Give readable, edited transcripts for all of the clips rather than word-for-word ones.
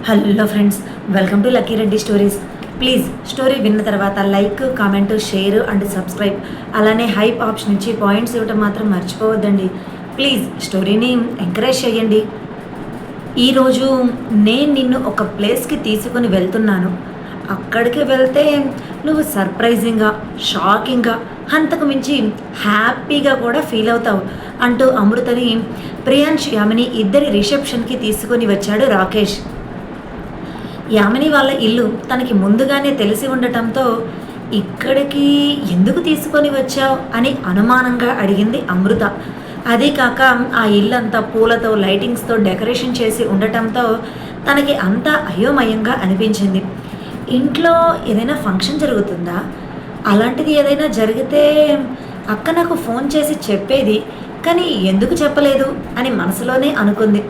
Hello friends, welcome to lucky Reddy stories. Please story విన్న తర్వాత like, comment, share and subscribe, అలానే hype option ఇచ్చి points ఇవ్వటం మాత్రం మర్చిపోవద్దండి. ప్లీజ్ స్టోరీని ఎంకరేజ్ చేయండి. ఈరోజు నేను నిన్ను ఒక ప్లేస్కి తీసుకుని వెళ్తున్నాను. అక్కడికి వెళ్తే నువ్వు సర్ప్రైజింగ్గా, షాకింగ్గా, అంతకు మించి హ్యాపీగా కూడా ఫీల్ అవుతావు అంటూ అమృతని ప్రియాంష్, యామిని ఇద్దరి రిసెప్షన్కి తీసుకొని వచ్చాడు రాకేష్. యామిని వాళ్ళ ఇల్లు తనకి ముందుగానే తెలిసి ఉండటంతో ఇక్కడికి ఎందుకు తీసుకొని వచ్చావు అని అనుమానంగా అడిగింది అమృత. అదే కాక ఆ ఇల్లంతా పూలతో, లైటింగ్స్తో డెకరేషన్ చేసి ఉండటంతో తనకి అంతా అయోమయంగా అనిపించింది. ఇంట్లో ఏదైనా ఫంక్షన్ జరుగుతుందా? అలాంటిది ఏదైనా జరిగితే అక్క నాకు ఫోన్ చేసి చెప్పేది, కానీ ఎందుకు చెప్పలేదు అని మనసులోనే అనుకుంది.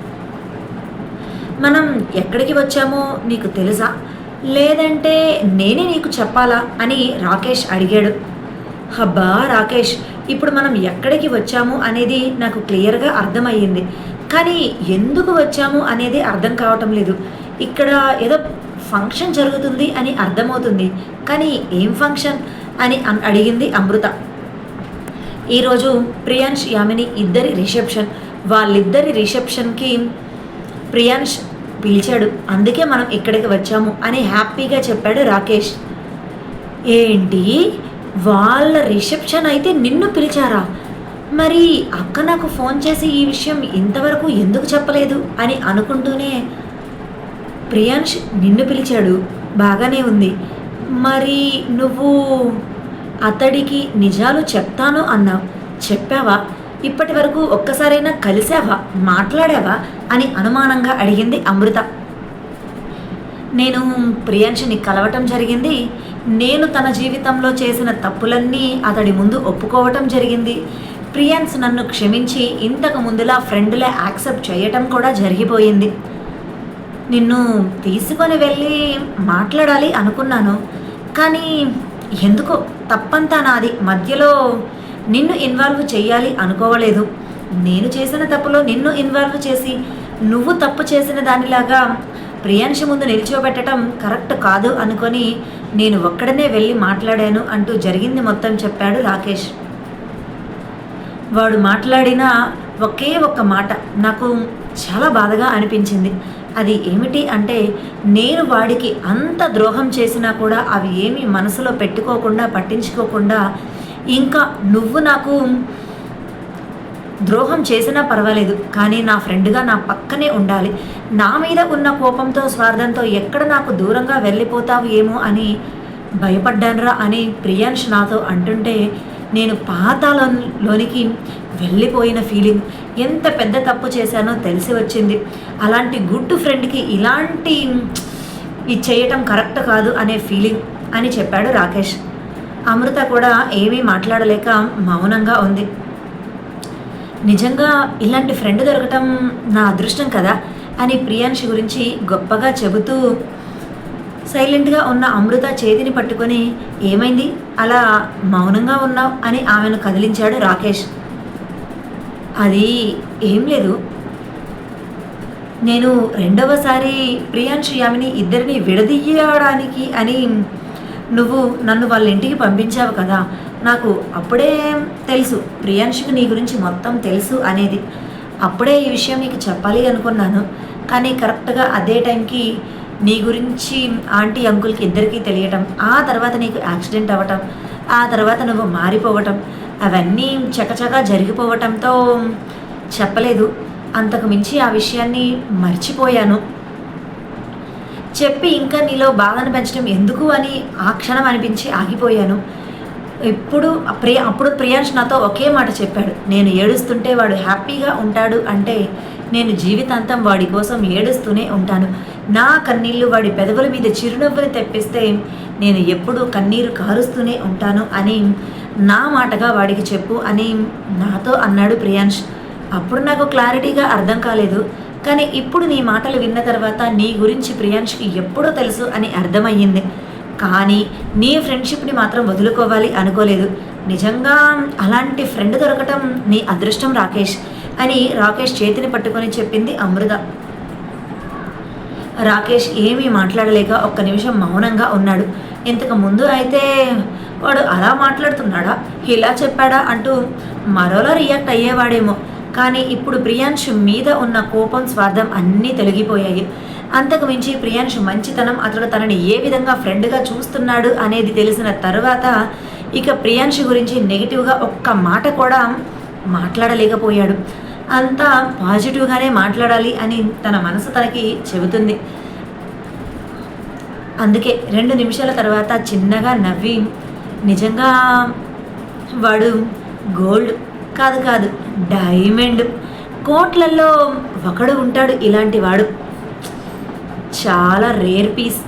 మనం ఎక్కడికి వచ్చామో నీకు తెలుసా, లేదంటే నేనే నీకు చెప్పాలా అని రాకేష్ అడిగాడు. హబ్బా రాకేష్, ఇప్పుడు మనం ఎక్కడికి వచ్చాము అనేది నాకు క్లియర్గా అర్థమయ్యింది, కానీ ఎందుకు వచ్చాము అనేది అర్థం కావటం లేదు. ఇక్కడ ఏదో ఫంక్షన్ జరుగుతుంది అని అర్థమవుతుంది, కానీ ఏం ఫంక్షన్ అని అడిగింది అమృత. ఈరోజు ప్రియాంష్, యామిని ఇద్దరి రిసెప్షన్. వాళ్ళిద్దరి రిసెప్షన్కి ప్రియాంష్ పిలిచాడు, అందుకే మనం ఇక్కడికి వచ్చాము అని హ్యాపీగా చెప్పాడు రాకేష్. ఏంటి, వాళ్ళ రిసెప్షన్ అయితే నిన్ను పిలిచారా? మరి అక్క నాకు ఫోన్ చేసి ఈ విషయం ఇంతవరకు ఎందుకు చెప్పలేదు అని అనుకుంటూనే, ప్రియాంష్ నిన్ను పిలిచాడు, బాగానే ఉంది, మరి నువ్వు అతడికి నిజాలు చెప్తాను అన్నావు, చెప్పావా? ఇప్పటి వరకు ఒక్కసారైనా కలిసావా, మాట్లాడావా అని అనుమానంగా అడిగింది అమృత. నేను ప్రియాంషని కలవటం జరిగింది. నేను తన జీవితంలో చేసిన తప్పులన్నీ అతడి ముందు ఒప్పుకోవటం జరిగింది. ప్రియాన్స్ నన్ను క్షమించి ఇంతకు ముందులా ఫ్రెండ్లా యాక్సెప్ట్ చేయటం కూడా జరిగిపోయింది. నిన్ను తీసుకొని వెళ్ళి మాట్లాడాలి అనుకున్నాను, కానీ ఎందుకో తప్పంతా నాది, మధ్యలో నిన్ను ఇన్వాల్వ్ చేయాలి అనుకోవలేదు. నేను చేసిన తప్పులో నిన్ను ఇన్వాల్వ్ చేసి నువ్వు తప్పు చేసిన దానిలాగా ప్రియాంష ముందు నిల్చోబెట్టడం కరెక్ట్ కాదు అనుకొని నేను ఒక్కడనే వెళ్ళి మాట్లాడాను అంటూ జరిగింది మొత్తం చెప్పాడు రాకేష్. వాడు మాట్లాడిన ఒకే ఒక్క మాట నాకు చాలా బాధగా అనిపించింది. అది ఏమిటి అంటే, నేను వాడికి అంత ద్రోహం చేసినా కూడా అవి ఏమీ మనసులో పెట్టుకోకుండా, పట్టించుకోకుండా, ఇంకా నువ్వు నాకు ద్రోహం చేసినా పర్వాలేదు, కానీ నా ఫ్రెండ్గా నా పక్కనే ఉండాలి, నా మీద ఉన్న కోపంతో, స్వార్థంతో ఎక్కడ నాకు దూరంగా వెళ్ళిపోతావు ఏమో అని భయపడ్డానురా అని ప్రియాంష్ నాతో అంటుంటే నేను పాతాళంలోనికి వెళ్ళిపోయిన ఫీలింగ్. ఎంత పెద్ద తప్పు చేశానో తెలిసి వచ్చింది. అలాంటి గుడ్ ఫ్రెండ్కి ఇలాంటి ఇది చేయటం కరెక్ట్ కాదు అనే ఫీలింగ్ అని చెప్పాడు రాకేష్. అమృత కూడా ఏమీ మాట్లాడలేక మౌనంగా ఉంది. నిజంగా ఇలాంటి ఫ్రెండ్ దొరకటం నా అదృష్టం కదా అని ప్రియాంష్ గురించి గొప్పగా చెబుతూ సైలెంట్గా ఉన్న అమృత చేతిని పట్టుకొని, ఏమైంది అలా మౌనంగా ఉన్నావు అని ఆమెను కదిలించాడు రాకేష్. అది ఏం లేదు, నేను రెండవసారి ప్రియాంష్, యామిని ఇద్దరిని విడదీయడానికి అని నువ్వు నన్ను వాళ్ళ ఇంటికి పంపించావు కదా, నాకు అప్పుడే తెలుసు ప్రియాంష్కి నీ గురించి మొత్తం తెలుసు అనేది. అప్పుడే ఈ విషయం నీకు చెప్పాలి అనుకున్నాను, కానీ కరెక్ట్గా అదే టైంకి నీ గురించి ఆంటీ, అంకుల్కి ఇద్దరికీ తెలియటం, ఆ తర్వాత నీకు యాక్సిడెంట్ అవ్వటం, ఆ తర్వాత నువ్వు మారిపోవటం, అవన్నీ చకచకా జరిగిపోవటంతో చెప్పలేదు. అంతకు మించి ఆ విషయాన్ని మర్చిపోయాను. చెప్పి ఇంకా నీలో బాధను పెంచడం ఎందుకు అని ఆ క్షణం అనిపించి ఆగిపోయాను. అప్పుడు ప్రియాంష్ నాతో ఒకే మాట చెప్పాడు, నేను ఏడుస్తుంటే వాడు హ్యాపీగా ఉంటాడు అంటే నేను జీవితాంతం వాడి కోసం ఏడుస్తూనే ఉంటాను. నా కన్నీళ్ళు వాడి పెదవుల మీద చిరునవ్వులు తెప్పిస్తే నేను ఎప్పుడూ కన్నీరు కారుస్తూనే ఉంటాను అని నా మాటగా వాడికి చెప్పు అని నాతో అన్నాడు ప్రియాంష్. అప్పుడు నాకు క్లారిటీగా అర్థం కాలేదు, కానీ ఇప్పుడు నీ మాటలు విన్న తర్వాత నీ గురించి ప్రియాంష్కి ఎప్పుడో తెలుసు అని అర్థమయ్యింది. కానీ నీ ఫ్రెండ్షిప్ని మాత్రం వదులుకోవాలి అనుకోలేదు. నిజంగా అలాంటి ఫ్రెండ్ దొరకటం నీ అదృష్టం రాకేష్ అని రాకేష్ చేతిని పట్టుకొని చెప్పింది అమృత. రాకేష్ ఏమీ మాట్లాడలేక ఒక్క నిమిషం మౌనంగా ఉన్నాడు. ఇంతకు ముందు అయితే వాడు అలా మాట్లాడుతున్నాడా, ఇలా చెప్పాడా అంటూ మరోలా రియాక్ట్ అయ్యేవాడేమో. కానీ ఇప్పుడు ప్రియాంశు మీద ఉన్న కోపం, స్వార్థం అన్నీ తొలగిపోయాయి. అంతకు మించి ప్రియాంశు మంచితనం, అతడు తనని ఏ విధంగా ఫ్రెండ్గా చూస్తున్నాడు అనేది తెలిసిన తర్వాత ఇక ప్రియాంశు గురించి నెగిటివ్గా ఒక్క మాట కూడా మాట్లాడలేకపోయాడు. అంతా పాజిటివ్గానే మాట్లాడాలి అని తన మనసు తనకి చెబుతుంది. అందుకే 2 నిమిషాల తర్వాత చిన్నగా నవ్వి, నిజంగా వాడు గోల్డ్ కాదు కాదు డైమండ్, కోట్లలో ఒకడు ఉంటాడు ఇలాంటి వాడు, చాలా రేర్ పీస్.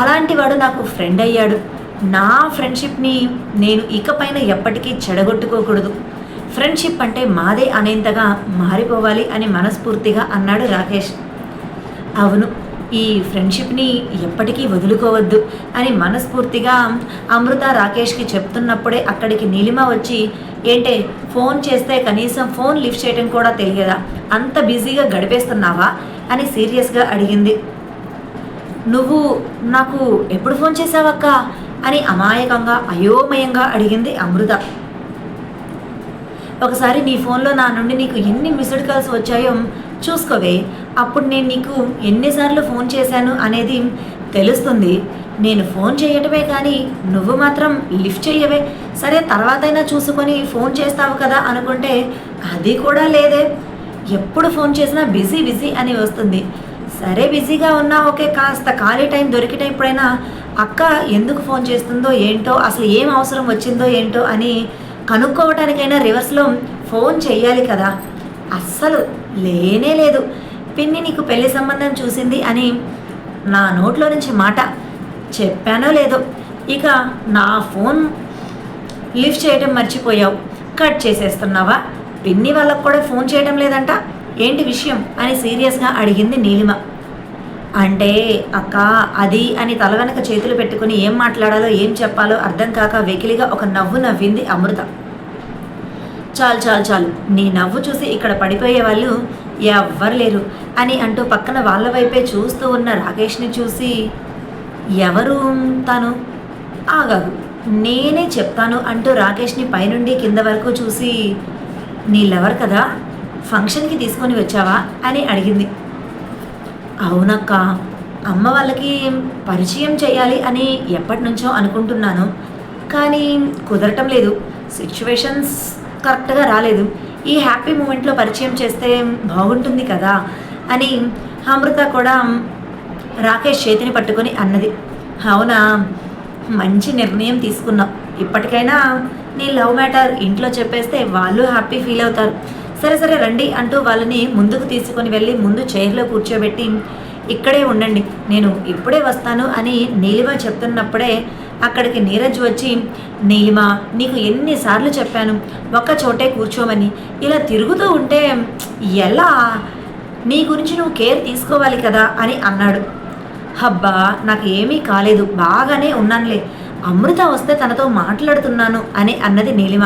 అలాంటి వాడు నాకు ఫ్రెండ్ అయ్యాడు. నా ఫ్రెండ్షిప్ని నేను ఇకపైన ఎప్పటికీ చెడగొట్టుకోకూడదు. ఫ్రెండ్షిప్ అంటే మాదే అనేంతగా మారిపోవాలి అని మనస్ఫూర్తిగా అన్నాడు రాకేష్. అవును, ఈ ఫ్రెండ్షిప్ని ఎప్పటికీ వదులుకోవద్దు అని మనస్ఫూర్తిగా అమృత రాకేష్కి చెప్తున్నప్పుడే అక్కడికి నీలిమ వచ్చి, ఏంటే ఫోన్ చేస్తే కనీసం ఫోన్ లిఫ్ట్ చేయడం కూడా తెలియదా, అంత బిజీగా గడిపేస్తున్నావా అని సీరియస్గా అడిగింది. నువ్వు నాకు ఎప్పుడు ఫోన్ చేసావక్క అని అమాయకంగా అయోమయంగా అడిగింది అమృత. ఒకసారి నీ ఫోన్లో నా నుండి నీకు ఎన్ని మిస్డ్ కాల్స్ వచ్చాయో చూసుకోవే, అప్పుడు నేను నీకు ఎన్నిసార్లు ఫోన్ చేశాను అనేది తెలుస్తుంది. నేను ఫోన్ చేయటమే కానీ నువ్వు మాత్రం లిఫ్ట్ చేయవే. సరే తర్వాతైనా చూసుకొని ఫోన్ చేస్తావు కదా అనుకుంటే అది కూడా లేదే, ఎప్పుడు ఫోన్ చేసినా బిజీ బిజీ అని వస్తుంది. సరే బిజీగా ఉన్నా ఓకే, కాస్త ఖాళీ టైం దొరికినప్పుడైనా అక్క ఎందుకు ఫోన్ చేస్తుందో ఏంటో, అసలు ఏం అవసరం వచ్చిందో ఏంటో అని కనుక్కోవటానికైనా రివర్స్లో ఫోన్ చెయ్యాలి కదా. అస్సలు లేనే లేదు. పిన్ని నీకు పెళ్లి సంబంధం చూసింది అని నా నోట్లో నుంచి మాట చెప్పానో లేదో, ఇక నా ఫోన్ లిఫ్ట్ చేయడం మర్చిపోయావు, కట్ చేసేస్తున్నావా, పిన్ని వాళ్ళకు కూడా ఫోన్ చేయడం లేదంట, ఏంటి విషయం అని సీరియస్గా అడిగింది నీలిమ. అంటే అక్క అది అని తల వెనక చేతులు పెట్టుకుని ఏం మాట్లాడాలో ఏం చెప్పాలో అర్థం కాక వెకిలిగా ఒక నవ్వు నవ్వింది అమృత. చాలు చాలు చాలు, నీ నవ్వు చూసి ఇక్కడ పడిపోయే వాళ్ళు ఎవ్వరు లేరు అని అంటూ పక్కన వాళ్ళ వైపే చూస్తూ ఉన్న రాకేష్ని చూసి, ఎవరు తను, ఆగాగు నేనే చెప్తాను అంటూ రాకేష్ని పైనుండి కింద వరకు చూసి, నీ లవర్ కదా, ఫంక్షన్కి తీసుకొని వచ్చావా అని అడిగింది. అవునక్క, అమ్మ వాళ్ళకి పరిచయం చేయాలి అని ఎప్పటి నుంచో అనుకుంటున్నాను, కానీ కుదరటం లేదు, సిచ్యువేషన్స్ కరెక్ట్గా రాలేదు. ఈ హ్యాపీ మూమెంట్లో పరిచయం చేస్తే బాగుంటుంది కదా అని అమృత కూడా రాకేష్ చేతిని పట్టుకొని అన్నది. అవునా, మంచి నిర్ణయం తీసుకున్నావు. ఇప్పటికైనా నీ లవ్ మ్యాటర్ ఇంట్లో చెప్పేస్తే వాళ్ళు హ్యాపీ ఫీల్ అవుతారు. సరే సరే రండి అంటూ వాళ్ళని ముందుకు తీసుకొని వెళ్ళి ముందు చైర్లో కూర్చోబెట్టి, ఇక్కడే ఉండండి నేను ఇప్పుడే వస్తాను అని నీలిమ చెప్తున్నప్పుడే అక్కడికి నీరజ్ వచ్చి, నీలిమ నీకు ఎన్నిసార్లు చెప్పాను ఒక్క చోటే కూర్చోమని, ఇలా తిరుగుతూ ఉంటే ఎలా, నీ గురించి నువ్వు కేర్ తీసుకోవాలి కదా అని అన్నాడు. హబ్బా నాకు ఏమీ కాలేదు, బాగానే ఉన్నానులే, అమృత వస్తే తనతో మాట్లాడుతున్నాను అని అన్నది నీలిమ.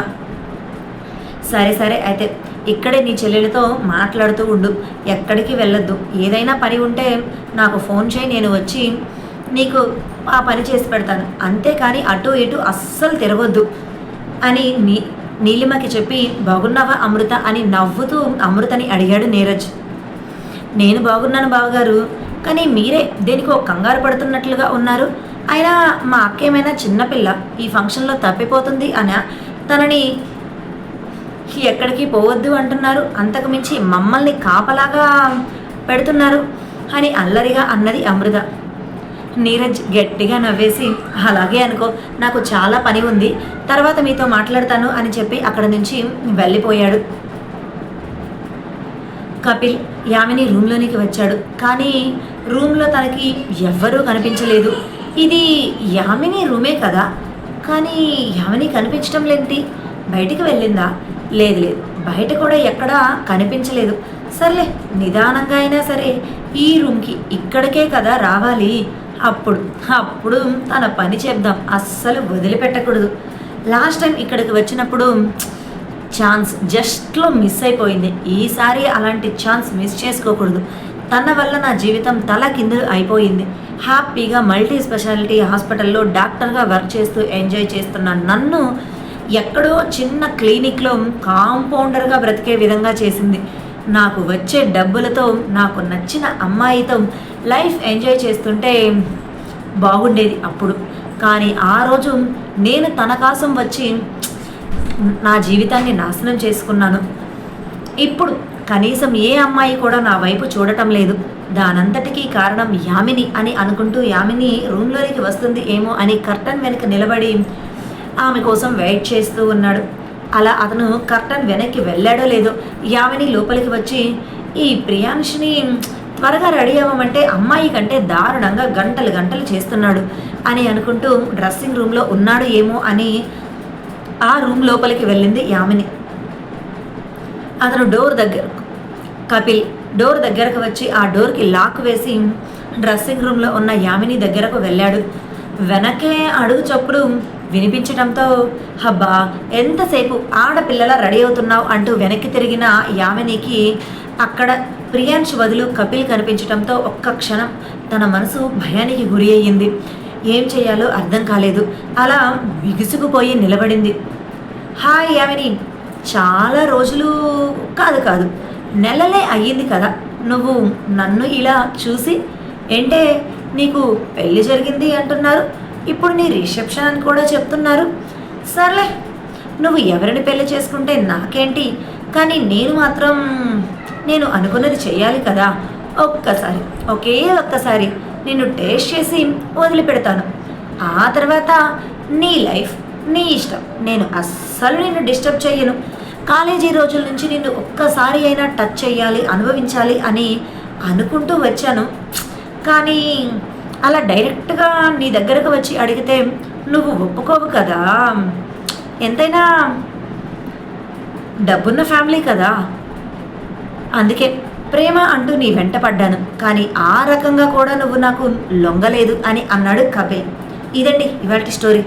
సరే సరే అయితే ఇక్కడే నీ చెల్లెలతో మాట్లాడుతూ ఉండు, ఎక్కడికి వెళ్ళొద్దు, ఏదైనా పని ఉంటే నాకు ఫోన్ చేయి, నేను వచ్చి నీకు ఆ పని చేసి పెడతాను, అంతేకాని అటు ఇటు అస్సలు తిరగొద్దు అని నీలిమకి చెప్పి, బాగున్నావా అమృత అని నవ్వుతూ అమృతని అడిగాడు నీరజ్. నేను బాగున్నాను బావగారు, కానీ మీరే దేనికో కంగారు పడుతున్నట్లుగా ఉన్నారు. అయినా మా అక్క ఏమైనా చిన్నపిల్ల ఈ ఫంక్షన్లో తప్పిపోతుంది అని తనని ఎక్కడికి పోవద్దు అంటున్నారు, అంతకు మించి మమ్మల్ని కాపలాగా పెడుతున్నారు అని అల్లరిగా అన్నది అమృత. నీరజ్ గట్టిగా నవ్వేసి, అలాగే అనుకో, నాకు చాలా పని ఉంది, తర్వాత మీతో మాట్లాడతాను అని చెప్పి అక్కడ నుంచి వెళ్ళిపోయాడు. కపిల్ యామిని రూమ్లోనికి వచ్చాడు, కానీ రూమ్లో తనకి ఎవ్వరూ కనిపించలేదు. ఇది యామిని రూమే కదా, కానీ యామిని కనిపించడం లేంటి, బయటికి వెళ్ళిందా, లేదు లేదు బయట కూడా ఎక్కడా కనిపించలేదు. సర్లే నిదానంగా అయినా సరే ఈ రూమ్కి ఇక్కడికే కదా రావాలి, అప్పుడు తన పని చెప్దాం, అస్సలు వదిలిపెట్టకూడదు. లాస్ట్ టైం ఇక్కడికి వచ్చినప్పుడు ఛాన్స్ జస్ట్లో మిస్ అయిపోయింది, ఈసారి అలాంటి ఛాన్స్ మిస్ చేసుకోకూడదు, తన వల్ల నా జీవితం తలకిందులు అయిపోయింది. హ్యాపీగా మల్టీ స్పెషాలిటీ హాస్పిటల్లో డాక్టర్గా వర్క్ చేస్తూ ఎంజాయ్ చేస్తున్న నన్ను ఎక్కడో చిన్న క్లినిక్లో కాంపౌండర్గా బ్రతికే విధంగా చేసింది. నాకు వచ్చే డబ్బులతో నాకు నచ్చిన అమ్మాయితో లైఫ్ ఎంజాయ్ చేస్తుంటే బాగుండేది అప్పుడు. కానీ ఆ రోజు నేను తన కోసం వచ్చి నా జీవితాన్ని నాశనం చేసుకున్నాను. ఇప్పుడు కనీసం ఏ అమ్మాయి కూడా నా వైపు చూడటం లేదు. దానంతటికీ కారణం యామిని అని అనుకుంటూ యామిని రూమ్లోనికి వస్తుంది ఏమో అని కర్టన్ వెనక నిలబడి ఆమె కోసం వెయిట్ చేస్తూ ఉన్నాడు. అలా అతను కర్టన్ వెనక్కి వెళ్ళాడో లేదో యామిని లోపలికి వచ్చి ఈ ప్రియాంష్ని త్వరగా రెడీ అవ్వమంటే అమ్మాయి కంటే దారుణంగా గంటలు గంటలు చేస్తున్నాడు అని అనుకుంటూ డ్రెస్సింగ్ రూమ్లో ఉన్నాడు ఏమో అని ఆ రూమ్ లోపలికి వెళ్ళింది యామిని. అతను కపిల్ డోర్ దగ్గరకు వచ్చి ఆ డోర్కి లాక్ వేసి డ్రెస్సింగ్ రూమ్లో ఉన్న యామిని దగ్గరకు వెళ్ళాడు. వెనకే అడుగు చప్పుడు వినిపించడంతో హబ్బా ఎంతసేపు ఆడపిల్లలా రెడీ అవుతున్నావు అంటూ వెనక్కి తిరిగిన యామినికి అక్కడ ప్రియాంష్ బదులు కపిల్ కనిపించడంతో ఒక్క క్షణం తన మనసు భయానికి గురి అయ్యింది. ఏం చేయాలో అర్థం కాలేదు. అలా బిగుసుకుపోయి నిలబడింది. హాయ్ యామిని, చాలా రోజులు కాదు నెలలే అయ్యింది కదా నువ్వు నన్ను ఇలా చూసి. ఏంటే నీకు పెళ్ళి జరిగింది అంటున్నారు, ఇప్పుడు నీ రిసెప్షన్ అని కూడా చెప్తున్నారు. సర్లే, నువ్వు ఎవరిని పెళ్లి చేసుకుంటే నాకేంటి, కానీ నేను అనుకున్నది చెయ్యాలి కదా. ఒకే ఒక్కసారి నిన్ను టేస్ట్ చేసి వదిలిపెడతాను. ఆ తర్వాత నీ లైఫ్ నీ ఇష్టం. నేను అస్సలు నిన్ను డిస్టర్బ్ చెయ్యను. కాలేజీ రోజుల నుంచి నిన్ను ఒక్కసారి అయినా టచ్ చేయాలి, అనుభవించాలి అని అనుకుంటూ వచ్చాను. కానీ అలా డైరెక్ట్గా నీ దగ్గరకు వచ్చి అడిగితే నువ్వు ఒప్పుకోవు కదా. ఎంతైనా డబ్బున్న ఫ్యామిలీ కదా, అందుకే ప్రేమ అంటూ నీ వెంట పడ్డాను. కానీ ఆ రకంగా కూడా నువ్వు నాకు లొంగలేదు అని అన్నాడు కపిల్. ఇదండి ఇవాల్టి స్టోరీ.